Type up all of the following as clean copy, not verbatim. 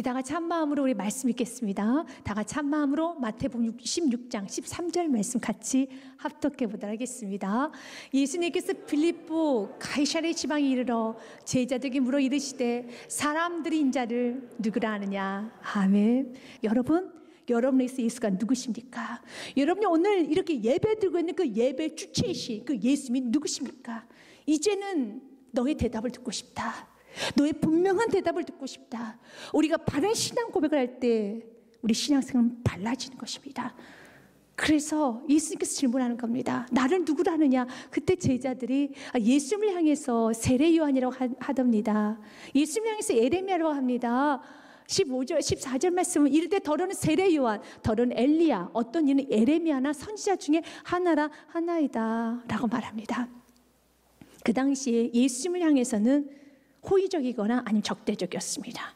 다 같이 한 마음으로 우리 말씀 읽겠습니다. 다 같이 한 마음으로 마태복음 16장 13절 말씀 같이 합독해 보도록 하겠습니다. 예수님께서 빌립보 가이사랴 지방에 이르러 제자들에게 물어 이르시되 사람들이 인자를 누구라 하느냐. 아멘. 여러분에게서 예수가 누구십니까? 여러분이 오늘 이렇게 예배 드리고 있는 그 예배 주체이신 그 예수님이 누구십니까? 이제는 너의 대답을 듣고 싶다. 너의 분명한 대답을 듣고 싶다. 우리가 바른 신앙 고백을 할 때 우리 신앙생활은 달라지는 것입니다. 그래서 예수님께서 질문하는 겁니다. 나를 누구라 하느냐? 그때 제자들이 예수님을 향해서 세례 요한이라고 하답니다. 예수님을 향해서 에레미야라고 합니다. 15절, 14절 말씀은 이르되 더러는 세례 요한, 더러는 엘리야, 어떤 이는 에레미야나 선지자 중에 하나이다 라고 말합니다. 그 당시에 예수님을 향해서는 호의적이거나 아니면 적대적이었습니다.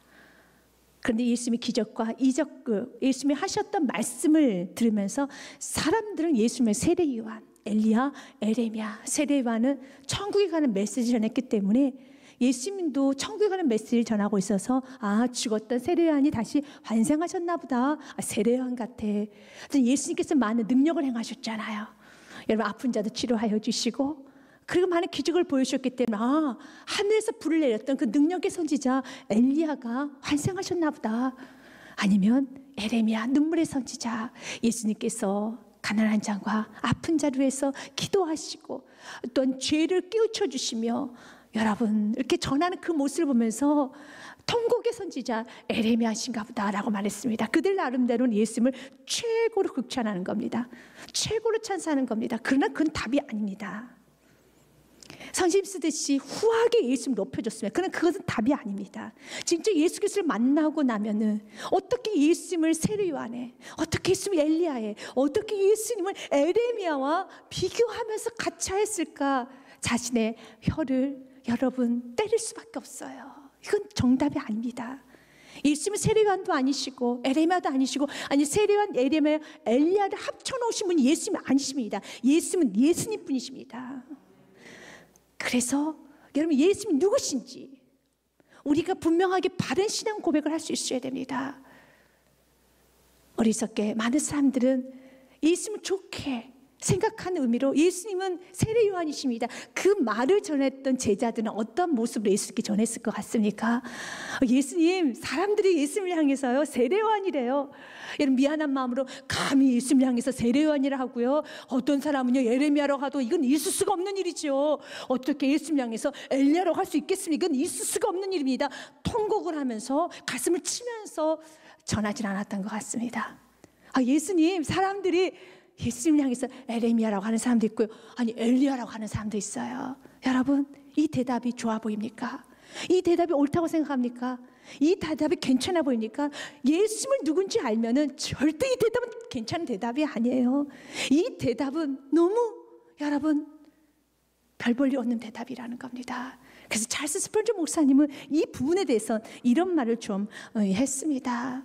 그런데 예수님의 기적과 이적, 예수님이 하셨던 말씀을 들으면서 사람들은 예수님의 세례 요한, 엘리야, 에레미야, 세례 요한은 천국에 가는 메시지를 전했기 때문에 예수님도 천국에 가는 메시지를 전하고 있어서 죽었던 세례 요한이 다시 환생하셨나 보다. 세례 요한 같아. 예수님께서 많은 능력을 행하셨잖아요. 여러분 아픈 자도 치료하여 주시고 그리고 많은 기적을 보여주셨기 때문에 하늘에서 불을 내렸던 그 능력의 선지자 엘리야가 환생하셨나 보다. 아니면 에레미야 눈물의 선지자 예수님께서 가난한 자와 아픈 자를 위해서 기도하시고 또한 죄를 깨우쳐 주시며 여러분 이렇게 전하는 그 모습을 보면서 통곡의 선지자 에레미야신가 보다라고 말했습니다. 그들 나름대로는 예수님을 최고로 극찬하는 겁니다. 최고로 찬사하는 겁니다. 그러나 그건 답이 아닙니다. 선심 쓰듯이 후하게 예수님을 높여줬으면 그러나 그것은 답이 아닙니다. 진짜 예수 그리스도를 만나고 나면은 어떻게 예수님을 세례 요한에, 어떻게 예수님을 엘리야에, 어떻게 예수님을 에레미야와 비교하면서 가차했을까? 자신의 혀를 여러분 때릴 수밖에 없어요. 이건 정답이 아닙니다. 예수님은 세례 요한도 아니시고 에레미야도 아니시고 아니 세례 요한, 에레미야, 엘리야를 합쳐놓으신 분이 예수님이 아니십니다. 예수님은 예수님 뿐이십니다. 그래서 여러분 예수님이 누구신지 우리가 분명하게 바른 신앙 고백을 할 수 있어야 됩니다. 어리석게 많은 사람들은 예수님을 좋게 생각하는 의미로 예수님은 세례 요한이십니다. 그 말을 전했던 제자들은 어떤 모습으로 예수님께 전했을 것 같습니까? 예수님, 사람들이 예수님을 향해서요 세례 요한이래요. 여러분 미안한 마음으로 감히 예수님을 향해서 세례 요한이라 하고요, 어떤 사람은요 에레미야라고 하도 이건 있을 수가 없는 일이죠. 어떻게 예수님을 향해서 엘리야라고 할 수 있겠습니까? 이건 있을 수가 없는 일입니다. 통곡을 하면서 가슴을 치면서 전하진 않았던 것 같습니다. 예수님, 사람들이 예수님을 향해서 에레미야라고 하는 사람도 있고요, 아니 엘리야라고 하는 사람도 있어요. 여러분 이 대답이 좋아 보입니까? 이 대답이 옳다고 생각합니까? 이 대답이 괜찮아 보입니까? 예수님을 누군지 알면은 절대 이 대답은 괜찮은 대답이 아니에요. 이 대답은 너무 여러분 별 볼 일 없는 대답이라는 겁니다. 그래서 찰스 스펄전 목사님은 이 부분에 대해서 이런 말을 좀 했습니다.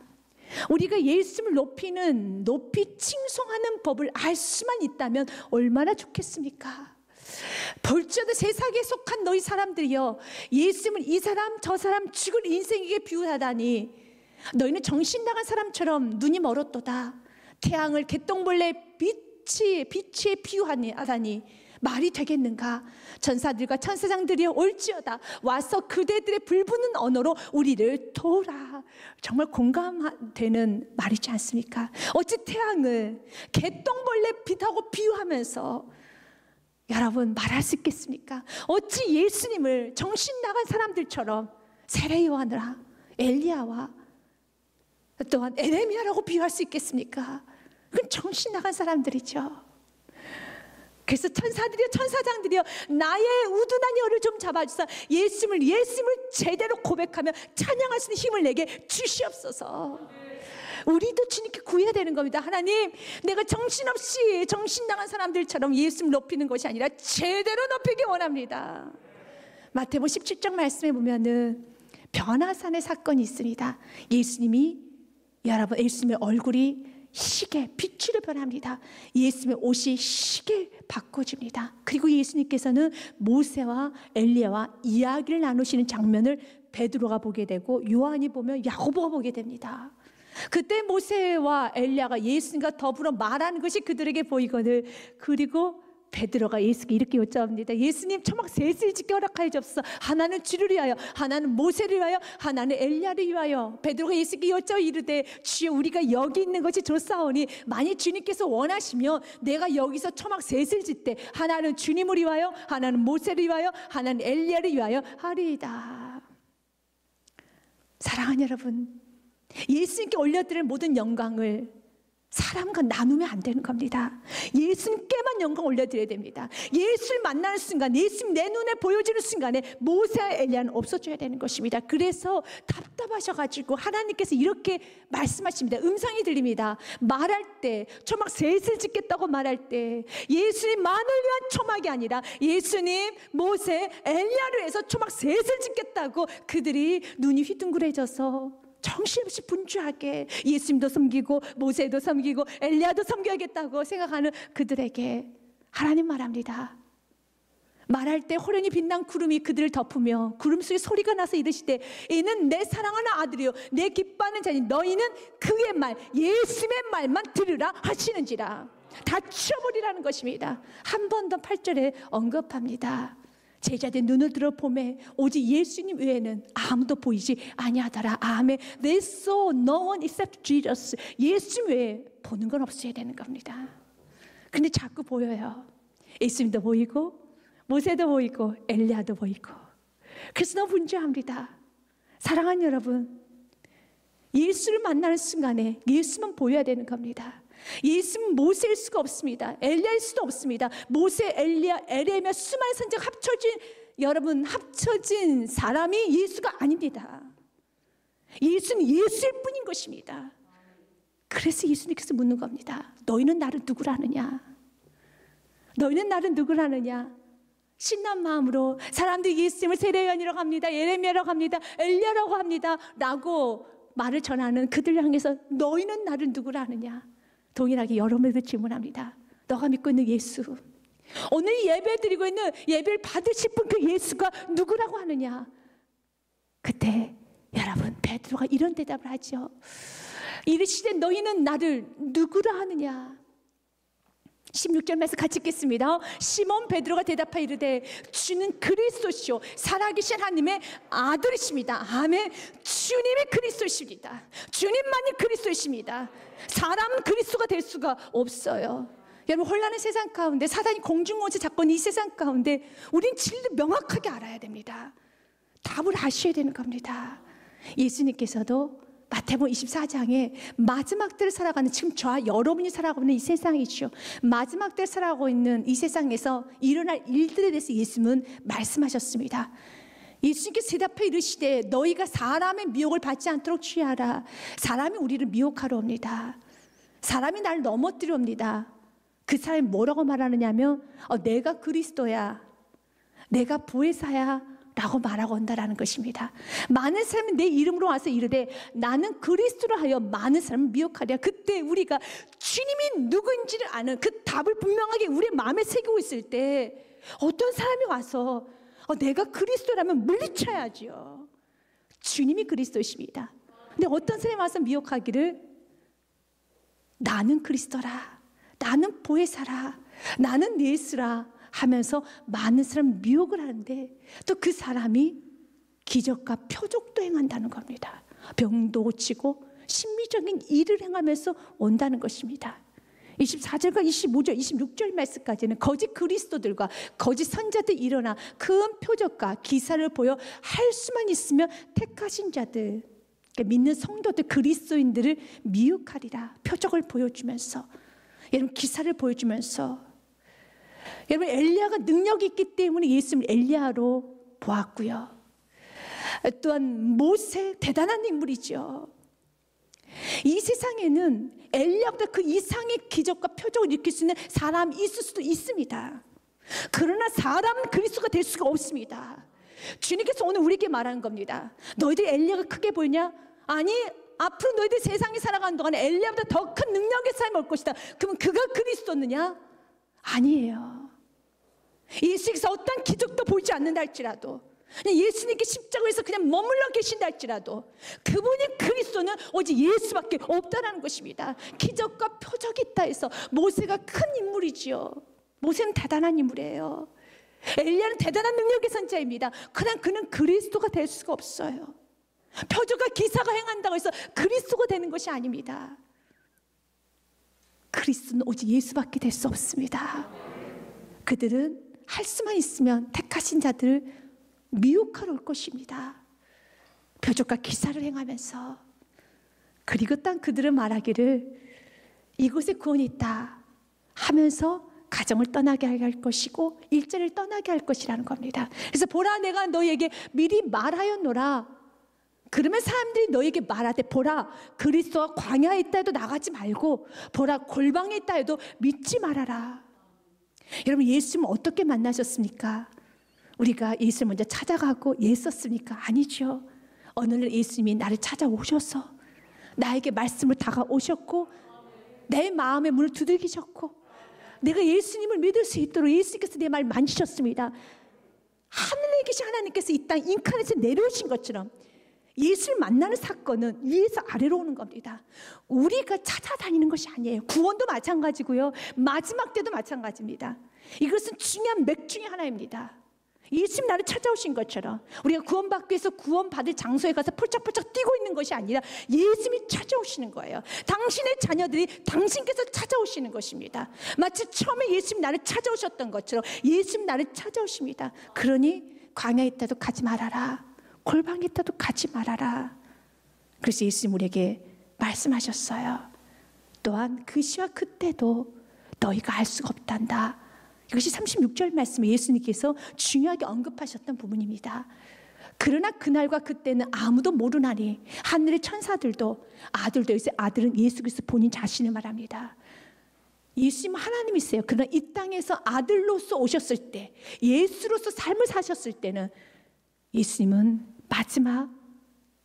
우리가 예수님을 높이 칭송하는 법을 알 수만 있다면 얼마나 좋겠습니까? 볼지어다 세상에 속한 너희 사람들이여, 예수님을 이 사람 저 사람 죽을 인생에게 비유하다니 너희는 정신 나간 사람처럼 눈이 멀었도다. 태양을 개똥벌레 빛에 비유하다니 말이 되겠는가? 천사들과 천사장들이 올지어다 와서 그대들의 불붙는 언어로 우리를 도우라. 정말 공감되는 말이지 않습니까? 어찌 태양을 개똥벌레 빛하고 비유하면서 여러분 말할 수 있겠습니까? 어찌 예수님을 정신 나간 사람들처럼 세례 요한이라 엘리야와 또한 에레미야라고 비유할 수 있겠습니까? 그건 정신 나간 사람들이죠. 그래서 천사장들이여 나의 우둔한 혀를 좀 잡아주사 예수님을 제대로 고백하며 찬양할 수 있는 힘을 내게 주시옵소서. 우리도 주님께 구해야 되는 겁니다. 하나님, 내가 정신없이 정신 나간 사람들처럼 예수님을 높이는 것이 아니라 제대로 높이기 원합니다. 마태복음 17장 말씀에 보면은 변화산의 사건이 있습니다. 예수님의 얼굴이 시계, 빛으로 변합니다. 예수님의 옷이 시계 바꿔집니다. 그리고 예수님께서는 모세와 엘리야와 이야기를 나누시는 장면을 베드로가 보게 되고 요한이 보면 야고보가 보게 됩니다. 그때 모세와 엘리야가 예수님과 더불어 말하는 것이 그들에게 보이거늘. 그리고 베드로가 예수께 이렇게 여쭤봅니다. 예수님, 초막 셋을 짓게 허락하여 주옵소서. 하나는 주를 위하여, 하나는 모세를 위하여, 하나는 엘리야를 위하여. 베드로가 예수께 여쭤 이르되 주여, 우리가 여기 있는 것이 좋사오니 만일 주님께서 원하시면 내가 여기서 초막 셋을 짓되 하나는 주님을 위하여, 하나는 모세를 위하여, 하나는 엘리야를 위하여 하리이다. 사랑하는 여러분, 예수님께 올려드릴 모든 영광을 사람과 나누면 안 되는 겁니다. 예수님께만 영광 올려드려야 됩니다. 예수를 만나는 순간, 예수님 내 눈에 보여지는 순간에 모세와 엘리야는 없어져야 되는 것입니다. 그래서 답답하셔가지고 하나님께서 이렇게 말씀하십니다. 음성이 들립니다. 말할 때, 초막 셋을 짓겠다고 말할 때 예수님만을 위한 초막이 아니라 예수님, 모세, 엘리야를 위해서 초막 셋을 짓겠다고 그들이 눈이 휘둥그레져서 정신없이 분주하게 예수님도 섬기고 모세도 섬기고 엘리야도 섬겨야겠다고 생각하는 그들에게 하나님 말합니다. 말할 때 호련히 빛난 구름이 그들을 덮으며 구름 속에 소리가 나서 이르시되 이는 내 사랑하는 아들이요 내 기뻐하는 자니 너희는 그의 말, 예수님의 말만 들으라 하시는지라. 다 치워버리라는 것입니다. 한 번 더 8절에 언급합니다. 제자들 눈을 들어 보매 오직 예수님 외에는 아무도 보이지 아니하더라. 아멘. They saw no one except Jesus. 예수님 외에 보는 건 없어야 되는 겁니다. 근데 자꾸 보여요. 예수님도 보이고 모세도 보이고 엘리야도 보이고. 그래서 너무 분주합니다. 사랑하는 여러분, 예수를 만나는 순간에 예수만 보여야 되는 겁니다. 예수는 모세일 수가 없습니다. 엘리야일 수도 없습니다. 모세, 엘리야, 에레미야 수많은 선지자가 합쳐진 사람이 예수가 아닙니다. 예수는 예수일 뿐인 것입니다. 그래서 예수님께서 묻는 겁니다. 너희는 나를 누구라 하느냐? 너희는 나를 누구라 하느냐? 신난 마음으로 사람들이 예수님을 세례요한이라고 합니다. 예레미야라고 합니다. 엘리야라고 합니다. 라고 말을 전하는 그들 향해서 너희는 나를 누구라 하느냐? 동일하게 여러분에게 질문합니다. 너가 믿고 있는 예수, 오늘 예배 드리고 있는 예배를 받으실 분 그 예수가 누구라고 하느냐? 그때 여러분 베드로가 이런 대답을 하죠. 이르시되 너희는 나를 누구라 하느냐? 16절 말씀 같이 읽겠습니다. 시몬 베드로가 대답하여 이르되 주는 그리스도시요 살아계신 하나님의 아들이십니다. 아멘. 주님이 그리스도십니다. 주님만이 그리스도이십니다. 사람은 그리스도가 될 수가 없어요. 여러분, 혼란한 세상 가운데 사단이 공중원수 잡고 있는 이 세상 가운데 우린 진리를 명확하게 알아야 됩니다. 답을 아셔야 되는 겁니다. 예수님께서도 마태복음 24장에 마지막 때를 살아가는 지금 저와 여러분이 살아가고 있는 이 세상이죠. 마지막 때를 살아가고 있는 이 세상에서 일어날 일들에 대해서 예수님은 말씀하셨습니다. 예수님께서 대답해 이르시되 너희가 사람의 미혹을 받지 않도록 취하라. 사람이 우리를 미혹하러 옵니다. 사람이 나를 넘어뜨려 옵니다. 그 사람이 뭐라고 말하느냐면 내가 그리스도야, 내가 보혜사야 라고 말하고 온다라는 것입니다. 많은 사람이 내 이름으로 와서 이르되 나는 그리스도라 하여 많은 사람을 미혹하랴. 그때 우리가 주님이 누구인지를 아는 그 답을 분명하게 우리 마음에 새기고 있을 때 어떤 사람이 와서 내가 그리스도라면 물리쳐야죠. 주님이 그리스도이십니다. 근데 어떤 사람이 와서 미혹하기를 나는 그리스도라, 나는 보혜사라, 나는 예수라 하면서 많은 사람 미혹을 하는데 또 그 사람이 기적과 표적도 행한다는 겁니다. 병도 고치고 신비적인 일을 행하면서 온다는 것입니다. 24절과 25절, 26절 말씀까지는 거짓 그리스도들과 거짓 선자들이 일어나 큰 표적과 기사를 보여 할 수만 있으면 택하신 자들, 그러니까 믿는 성도들, 그리스도인들을 미혹하리라. 표적을 보여주면서, 여러분 기사를 보여주면서, 여러분 엘리야가 능력이 있기 때문에 예수님을 엘리야로 보았고요. 또한 모세 대단한 인물이죠. 이 세상에는 엘리야보다 그 이상의 기적과 표적을 일으킬 수 있는 사람이 있을 수도 있습니다. 그러나 사람은 그리스도가 될 수가 없습니다. 주님께서 오늘 우리에게 말하는 겁니다. 너희들 엘리야가 크게 보이냐? 아니, 앞으로 너희들 세상에 살아가는 동안 엘리야보다 더 큰 능력의 삶을 올 것이다. 그러면 그가 그리스도느냐? 아니에요. 예수께서 어떤 기적도 보이지 않는다 할지라도, 그냥 예수님께 십자가에서 그냥 머물러 계신다 할지라도 그분이 그리스도는 오직 예수밖에 없다는 것입니다. 기적과 표적이 있다 해서 모세가 큰 인물이지요. 모세는 대단한 인물이에요. 엘리야는 대단한 능력의 선지자입니다. 그냥 그는 그리스도가 될 수가 없어요. 표적과 기사가 행한다고 해서 그리스도가 되는 것이 아닙니다. 그리스도는 오직 예수밖에 될 수 없습니다. 그들은 할 수만 있으면 택하신 자들을 미혹하러 올 것입니다. 표적과 기사를 행하면서. 그리고 딴 그들은 말하기를 이곳에 구원이 있다 하면서 가정을 떠나게 할 것이고 일자리를 떠나게 할 것이라는 겁니다. 그래서 보라, 내가 너희에게 미리 말하였노라. 그러면 사람들이 너에게 말하되, 보라, 그리스도가 광야에 있다 해도 나가지 말고, 보라, 골방에 있다 해도 믿지 말아라. 여러분, 예수님은 어떻게 만나셨습니까? 우리가 예수를 먼저 찾아가고 예뻤습니까? 아니죠. 어느 날 예수님이 나를 찾아오셔서 나에게 말씀을 다가오셨고 내 마음의 문을 두들기셨고 내가 예수님을 믿을 수 있도록 예수님께서 내 말을 만지셨습니다. 하늘에 계신 하나님께서 이 땅 인카넷에 내려오신 것처럼 예수를 만나는 사건은 위에서 아래로 오는 겁니다. 우리가 찾아다니는 것이 아니에요. 구원도 마찬가지고요, 마지막 때도 마찬가지입니다. 이것은 중요한 맥 중에 하나입니다. 예수님 나를 찾아오신 것처럼 우리가 구원받기 위해서 구원받을 장소에 가서 폴짝폴짝 뛰고 있는 것이 아니라 예수님이 찾아오시는 거예요. 당신의 자녀들이 당신께서 찾아오시는 것입니다. 마치 처음에 예수님 나를 찾아오셨던 것처럼 예수님 나를 찾아오십니다. 그러니 광야에 있다도 가지 말아라, 골방에 있다도 가지 말아라. 그래서 예수님 우리에게 말씀하셨어요. 또한 그 시와 그때도 너희가 알 수가 없단다. 이것이 36절 말씀에 예수님께서 중요하게 언급하셨던 부분입니다. 그러나 그날과 그때는 아무도 모르나니 하늘의 천사들도 아들도, 여기서 아들은 예수 그리스도 본인 자신을 말합니다. 예수님은 하나님이세요. 그러나 이 땅에서 아들로서 오셨을 때, 예수로서 삶을 사셨을 때는 예수님은 마지막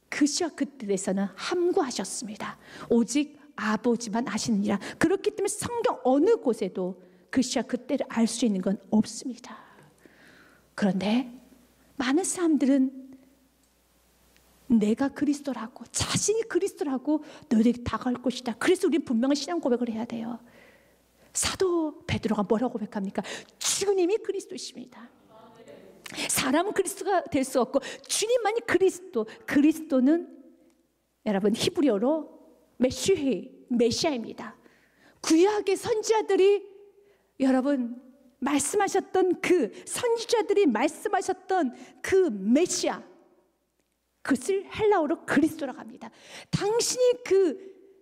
그 시와 그때에서는 함구하셨습니다. 오직 아버지만 아시느니라. 그렇기 때문에 성경 어느 곳에도 그 시와 그때를 알 수 있는 건 없습니다. 그런데 많은 사람들은 내가 그리스도라고, 자신이 그리스도라고 너희에게 다가올 것이다. 그래서 우리는 분명한 신앙 고백을 해야 돼요. 사도 베드로가 뭐라고 고백합니까? 주님이 그리스도이십니다. 사람은 그리스도가 될 수 없고 주님만이 그리스도. 그리스도는 여러분 히브리어로 메시아입니다. 구약의 선지자들이 여러분 말씀하셨던 그 선지자들이 말씀하셨던 그 메시아, 그것을 헬라어로 그리스도라고 합니다. 당신이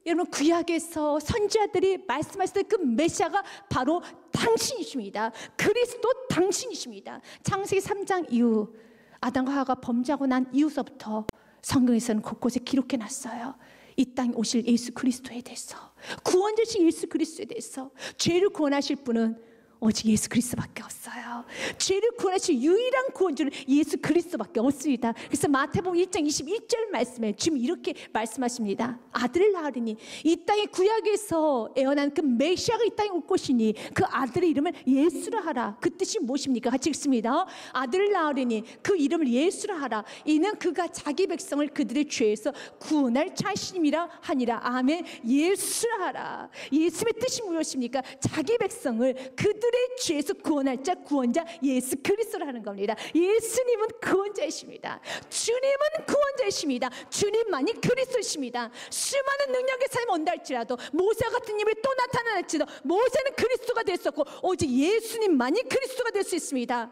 여러분 구약에서 선지자들이 말씀하셨던 그 메시아가 바로 당신이십니다. 그리스도 당신이십니다. 창세기 3장 이후 아담과 하와가 범죄하고 난 이후서부터 성경에서는 곳곳에 기록해 놨어요. 이 땅에 오실 예수 그리스도에 대해서, 구원자신 예수 그리스도에 대해서. 죄를 구원하실 분은 오직 예수 그리스도밖에 없어요. 죄를 구원하실 유일한 구원주는 예수 그리스도밖에 없습니다. 그래서 마태복음 1장 21절 말씀에 주님 이렇게 말씀하십니다. 아들을 낳으리니 이 땅의 구약에서 애어난 그 메시아가 이 땅에 올 것이니 그 아들의 이름을 예수라 하라. 그 뜻이 무엇입니까? 같이 읽습니다. 아들을 낳으리니 그 이름을 예수라 하라. 이는 그가 자기 백성을 그들의 죄에서 구원할 자신임이라 하니라. 아멘. 예수라 하라. 예수의 뜻이 무엇입니까? 자기 백성을 그들의 죄에서 구원할 자, 구원자 예수 그리스도라는 겁니다. 예수님은 구원자이십니다. 주님은 구원자이십니다. 주님만이 그리스도이십니다. 수많은 능력의 삶이 온다 할지라도, 모세 같은 님이 또 나타나 할지라도 모세는 그리스도가 될 수 없고 오직 예수님만이 그리스도가 될 수 있습니다.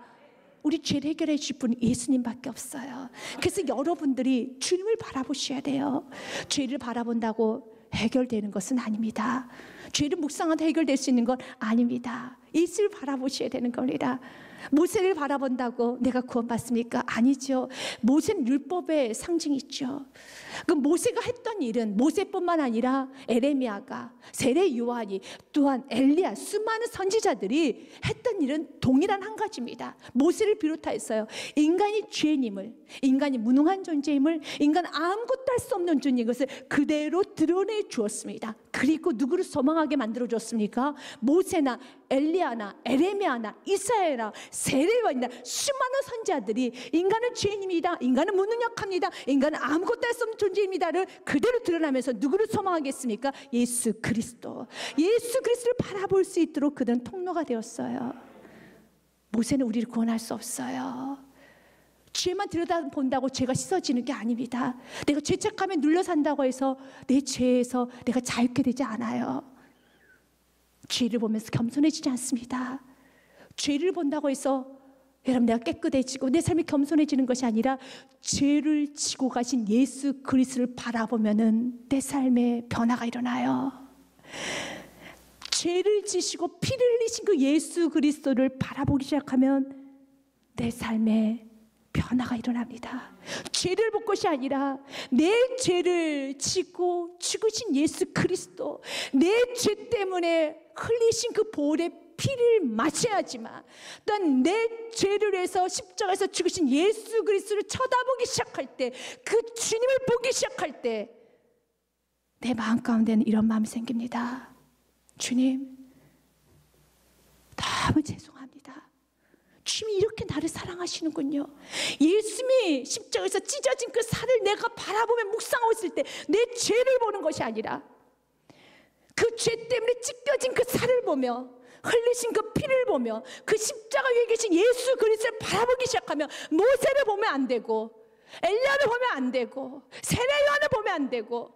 우리 죄를 해결해 주실 분은 예수님밖에 없어요. 그래서 여러분들이 주님을 바라보셔야 돼요. 죄를 바라본다고 해결되는 것은 아닙니다. 죄를 묵상하다 해결될 수 있는 건 아닙니다. 예수를 바라보셔야 되는 겁니다. 모세를 바라본다고 내가 구원받습니까? 아니죠. 모세는 율법의 상징이죠. 그 모세가 했던 일은 모세뿐만 아니라 에레미야가, 세례 요한이, 또한 엘리야, 수많은 선지자들이 했던 일은 동일한 한 가지입니다. 모세를 비롯하여서요, 인간이 죄인임을, 인간이 무능한 존재임을, 인간 아무것도 소망할 수 없는 존재인 것을 그대로 드러내 주었습니다. 그리고 누구를 소망하게 만들어 줬습니까? 모세나 엘리야나 에레미야나 이사야나 세례요한이나 수많은 선지자들이 인간은 죄인입니다, 인간은 무능력합니다, 인간은 아무것도 할 수 없는 존재입니다를 그대로 드러나면서 누구를 소망하겠습니까? 예수 그리스도. 예수 그리스도를 바라볼 수 있도록 그들은 통로가 되었어요. 모세는 우리를 구원할 수 없어요. 죄만 들여다본다고 죄가 씻어지는 게 아닙니다. 내가 죄책감에 눌려 산다고 해서 내 죄에서 내가 자유케 되지 않아요. 죄를 보면서 겸손해지지 않습니다. 죄를 본다고 해서 여러분 내가 깨끗해지고 내 삶이 겸손해지는 것이 아니라 죄를 지고 가신 예수 그리스도를 바라보면은 내 삶에 변화가 일어나요. 죄를 지시고 피를 흘리신 그 예수 그리스도를 바라보기 시작하면 내 삶에 변화가 일어납니다. 죄를 볼 것이 아니라 내 죄를 지고 죽으신 예수 그리스도, 내 죄 때문에 흘리신 그 보혈의 피를 마셔야지만 또한 내 죄를 위해서 십자가에서 죽으신 예수 그리스도를 쳐다보기 시작할 때, 그 주님을 보기 시작할 때 내 마음 가운데는 이런 마음이 생깁니다. 주님, 너무 죄송합니다. 주님이 이렇게 나를 사랑하시는군요. 예수님이 십자가에서 찢어진 그 살을 내가 바라보며 묵상하고 있을 때 내 죄를 보는 것이 아니라 그 죄 때문에 찢겨진 그 살을 보며 흘리신 그 피를 보며 그 십자가 위에 계신 예수 그리스도를 바라보기 시작하면 모세를 보면 안 되고 엘리야를 보면 안 되고 세례요한을 보면 안 되고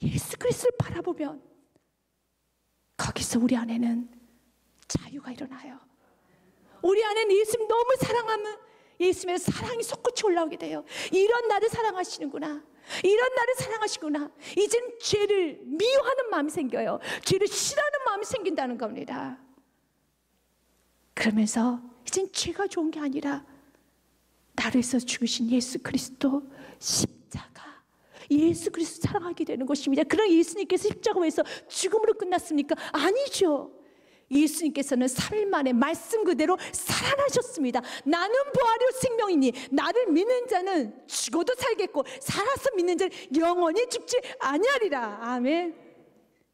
예수 그리스도를 바라보면 거기서 우리 안에는 자유가 일어나요. 우리 안에는 예수님 너무 사랑하면 예수님의 사랑이 솟구치 올라오게 돼요. 이런 나를 사랑하시는구나, 이런 나를 사랑하시구나. 이젠 죄를 미워하는 마음이 생겨요. 죄를 싫어하는 마음이 생긴다는 겁니다. 그러면서 이젠 죄가 좋은 게 아니라 나를 위해서 죽으신 예수 그리스도 십자가, 예수 그리스도 사랑하게 되는 것입니다. 그럼 예수님께서 십자가에서 죽음으로 끝났습니까? 아니죠. 예수님께서는 3일 만에 말씀 그대로 살아나셨습니다. 나는 부활이요 생명이니 나를 믿는 자는 죽어도 살겠고 살아서 믿는 자는 영원히 죽지 아니하리라. 아멘.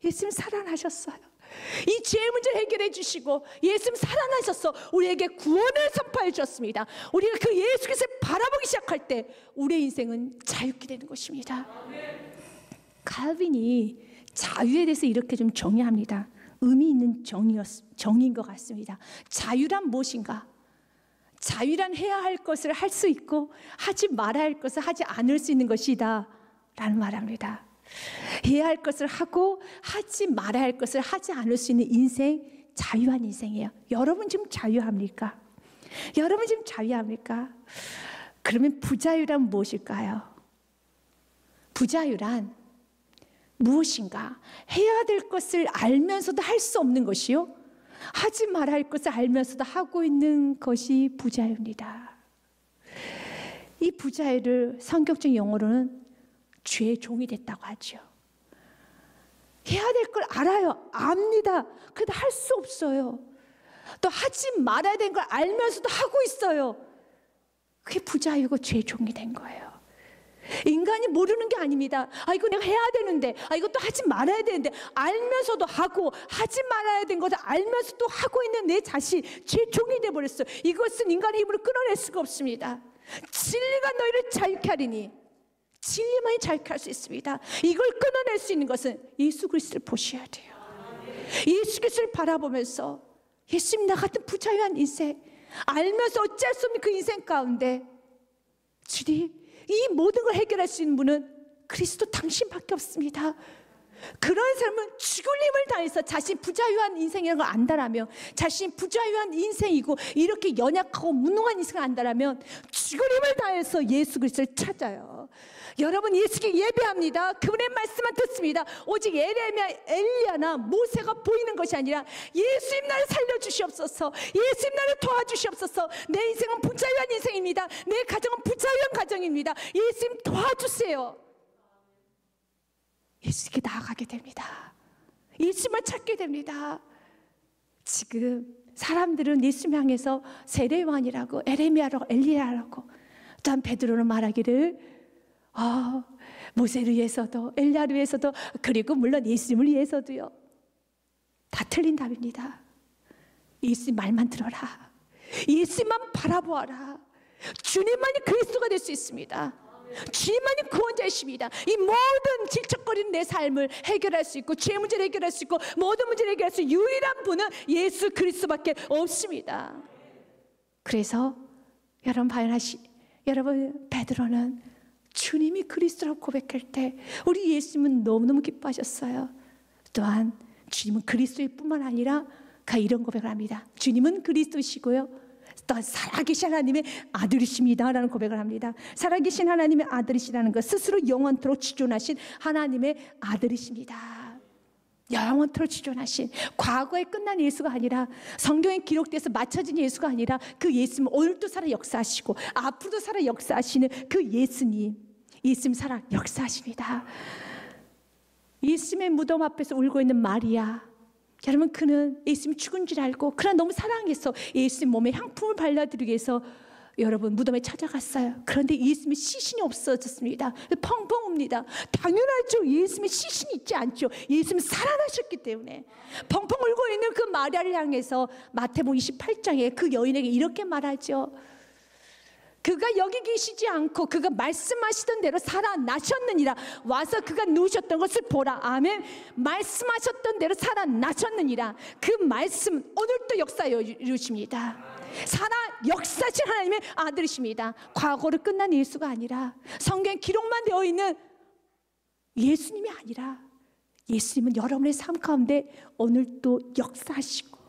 예수님 살아나셨어요. 이 죄의 문제를 해결해 주시고 예수님 살아나셔서 우리에게 구원을 선포해 주셨습니다. 우리가 그 예수 그리스도를 바라보기 시작할 때 우리의 인생은 자유케 되는 것입니다. 칼빈이 자유에 대해서 이렇게 좀 정의합니다. 의미 있는 정의인 것 같습니다. 자유란 무엇인가? 자유란 해야 할 것을 할 수 있고 하지 말아야 할 것을 하지 않을 수 있는 것이다 라는 말합니다. 해야 할 것을 하고 하지 말아야 할 것을 하지 않을 수 있는 인생, 자유한 인생이에요. 여러분 지금 자유합니까? 여러분 지금 자유합니까? 그러면 부자유란 무엇일까요? 부자유란 무엇인가? 해야 될 것을 알면서도 할 수 없는 것이요, 하지 말아야 할 것을 알면서도 하고 있는 것이 부자유입니다. 이 부자유를 성경적 용어로는 죄의 종이 됐다고 하죠. 해야 될 걸 알아요. 압니다. 그래도 할 수 없어요. 또 하지 말아야 되는 걸 알면서도 하고 있어요. 그게 부자유고 죄의 종이 된 거예요. 인간이 모르는 게 아닙니다. 이거 내가 해야 되는데, 이것도 하지 말아야 되는데, 알면서도 하고 하지 말아야 되는 것을 알면서도 하고 있는 내 자신, 죄 종이 되어버렸어요. 이것은 인간의 힘으로 끊어낼 수가 없습니다. 진리가 너희를 자유케 하리니, 진리만이 자유케 할 수 있습니다. 이걸 끊어낼 수 있는 것은 예수 그리스도를 보셔야 돼요. 예수 그리스도를 바라보면서 예수님 나 같은 부자유한 인생, 알면서 어찌할 수 없는 그 인생 가운데 주님, 이 모든 걸 해결할 수 있는 분은 그리스도 당신밖에 없습니다. 그런 사람은 죽을 힘을 다해서 자신 부자유한 인생이라는 걸 안다라면, 자신 부자유한 인생이고 이렇게 연약하고 무능한 인생을 안다라면 죽을 힘을 다해서 예수 그리스도를 찾아요. 여러분 예수께 예배합니다. 그분의 말씀만 듣습니다. 오직 에레미야, 엘리야나 모세가 보이는 것이 아니라 예수님 나를 살려주시옵소서, 예수님 나를 도와주시옵소서. 내 인생은 부자유한 인생입니다. 내 가정은 부자유한 가정입니다. 예수님 도와주세요. 예수님께 나아가게 됩니다. 예수님을 찾게 됩니다. 지금 사람들은 예수님 향해서 세례요한이라고, 에레미야라고, 엘리야라고, 또한 베드로는 말하기를 모세를 위해서도 엘리야를 위해서도 그리고 물론 예수님을 위해서도요. 다 틀린 답입니다. 예수님 말만 들어라. 예수님만 바라보아라. 주님만이 그리스도가 될 수 있습니다. 주님만이 구원자이십니다. 이 모든 질척거리는 내 삶을 해결할 수 있고 죄 문제를 해결할 수 있고 모든 문제를 해결할 수 있는 유일한 분은 예수 그리스도밖에 없습니다. 그래서 여러분 베드로는 주님이 그리스도라고 고백할 때 우리 예수님은 너무너무 기뻐하셨어요. 또한 주님은 그리스도일 뿐만 아니라 그가 이런 고백을 합니다. 주님은 그리스도시고요, 또한 살아계신 하나님의 아들이십니다 라는 고백을 합니다. 살아계신 하나님의 아들이시라는 것, 스스로 영원토록 지존하신 하나님의 아들이십니다. 영원토록 지존하신, 과거에 끝난 예수가 아니라, 성경에 기록돼서 맞춰진 예수가 아니라 그 예수님 오늘도 살아 역사하시고 앞으로도 살아 역사하시는 그 예수님 살아 역사하십니다. 예수님의 무덤 앞에서 울고 있는 마리아, 여러분 그는 예수님이 죽은 줄 알고 그러나 너무 사랑해서 예수님 몸에 향품을 발라드리기 위해서 여러분 무덤에 찾아갔어요. 그런데 예수님의 시신이 없어졌습니다. 펑펑 웁니다. 당연하죠. 예수님의 시신이 있지 않죠. 예수님은 살아나셨기 때문에. 펑펑 울고 있는 그 마리아를 향해서 마태복음 28장에 그 여인에게 이렇게 말하죠. 그가 여기 계시지 않고 그가 말씀하시던 대로 살아나셨느니라. 와서 그가 누우셨던 것을 보라. 아멘. 말씀하셨던 대로 살아나셨느니라. 그 말씀 오늘도 역사하여 이루십니다. 살아 역사하신 하나님의 아들이십니다. 과거로 끝난 예수가 아니라, 성경 기록만 되어 있는 예수님이 아니라, 예수님은 여러분의 삶 가운데 오늘도 역사하시고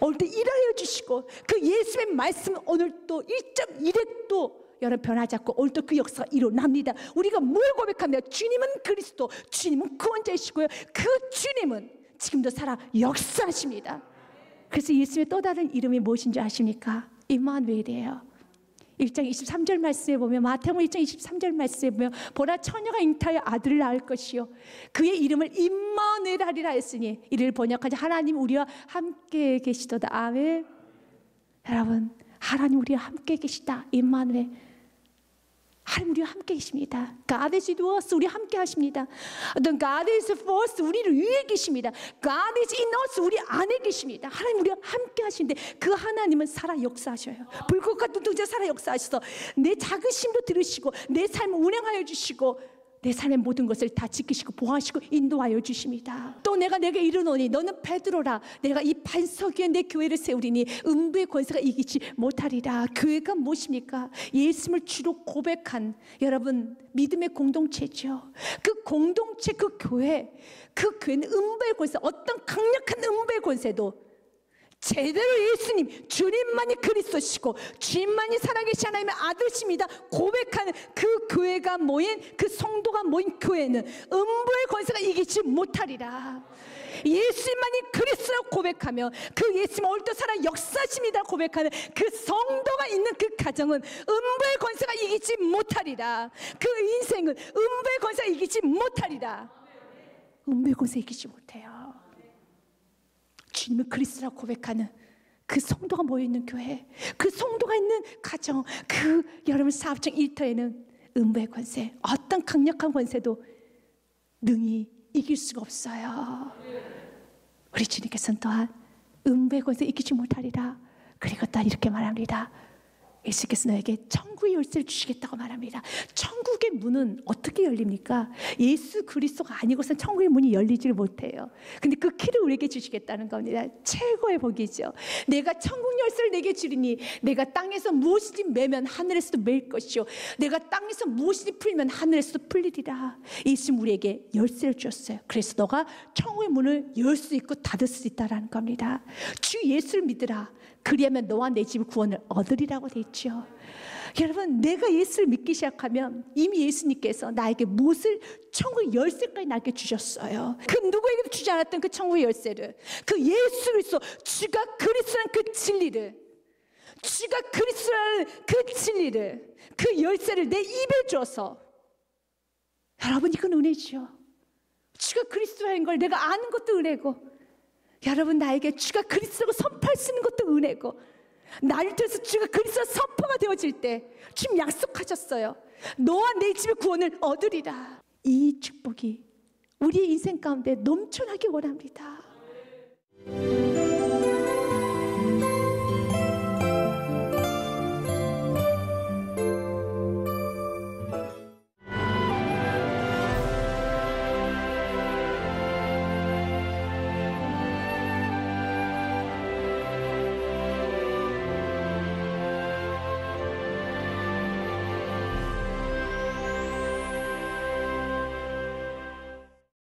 오늘도 일하여 주시고, 그 예수님의 말씀은 오늘도 1.1획도 여러분 변하지 않고 오늘도 그 역사가 일어납니다. 우리가 뭘 고백합니까? 주님은 그리스도, 주님은 구원자이시고요, 그 주님은 지금도 살아 역사하십니다. 그래서 예수님의 또 다른 이름이 무엇인지 아십니까? 임마누엘이에요. 1장 23절 말씀에 보면, 마태복음 1장 23절 말씀에 보면, 보라 처녀가 잉타하여 아들을 낳을 것이요 그의 이름을 임마누엘 하리라 했으니, 이를 번역하자 하나님 우리와 함께 계시도다. 아멘. 여러분, 하나님 우리와 함께 계시다. 임마누엘, 하나님 우리와 함께 계십니다. God is with us, 우리 함께 하십니다. 어떤 God is for us, 우리를 위해 계십니다. God is in us, 우리 안에 계십니다. 하나님 우리와 함께 하시는데 그 하나님은 살아 역사하셔요. 불꽃과 눈동자 살아 역사하셔서 내 작으심도 들으시고 내 삶을 운행하여 주시고 내 삶의 모든 것을 다 지키시고 보호하시고 인도하여 주십니다. 또 내가 내게 이르노니 너는 베드로라. 내가 이 반석 위에 내 교회를 세우리니 음부의 권세가 이기지 못하리라. 교회가 무엇입니까? 예수님을 주로 고백한 여러분 믿음의 공동체죠. 그 공동체, 그 교회는 음부의 권세, 어떤 강력한 음부의 권세도 제대로 예수님, 주님만이 그리스도시고 주님만이 살아계신 하나님의 아들이십니다 고백하는 그 교회가 모인, 그 성도가 모인 교회는 음부의 권세가 이기지 못하리라. 예수님만이 그리스도라고 고백하며 그 예수님 오늘도 살아 역사하십니다 고백하는 그 성도가 있는 그 가정은 음부의 권세가 이기지 못하리라. 그 인생은 음부의 권세가 이기지 못하리라. 음부의 권세가 이기지 못해요. 주님을 그리스도라고 고백하는 그 성도가 모여있는 교회, 그 성도가 있는 가정, 그 여러분 사업장 일터에는 음부의 권세, 어떤 강력한 권세도 능히 이길 수가 없어요. 우리 주님께서는 또한 음부의 권세 이기지 못하리라. 그리고 또 이렇게 말합니다. 예수께서 너에게 천국의 열쇠를 주시겠다고 말합니다. 천국의 문은 어떻게 열립니까? 예수 그리스도가 아니고선 천국의 문이 열리지를 못해요. 근데 그 키를 우리에게 주시겠다는 겁니다. 최고의 복이죠. 내가 천국 열쇠를 내게 주리니 내가 땅에서 무엇이든지 매면 하늘에서도 매일 것이요 내가 땅에서 무엇이든지 풀면 하늘에서도 풀리리라. 예수님 우리에게 열쇠를 주셨어요. 그래서 너가 천국의 문을 열 수 있고 닫을 수 있다는 겁니다. 주 예수를 믿으라. 그리하면 너와 내 집이 구원을 얻으리라고 돼 있죠. 여러분, 내가 예수를 믿기 시작하면 이미 예수님께서 나에게 무엇을, 천국의 열쇠까지 나에게 주셨어요. 그 누구에게도 주지 않았던 그 천국의 열쇠를, 그 예수 그리스도, 주가 그리스도라는 그 진리를, 주가 그리스도라는 그 진리를, 그 열쇠를 내 입에 줘서, 여러분 이건 은혜죠. 주가 그리스도라는 걸 내가 아는 것도 은혜고, 여러분 나에게 주가 그리스도라고 선포할 수 있는 것도 은혜고, 나를 통해서 주가 그리스도 선포가 되어질 때 주님 약속하셨어요. 너와 내 집의 구원을 얻으리라. 이 축복이 우리의 인생 가운데 넘쳐나기 원합니다.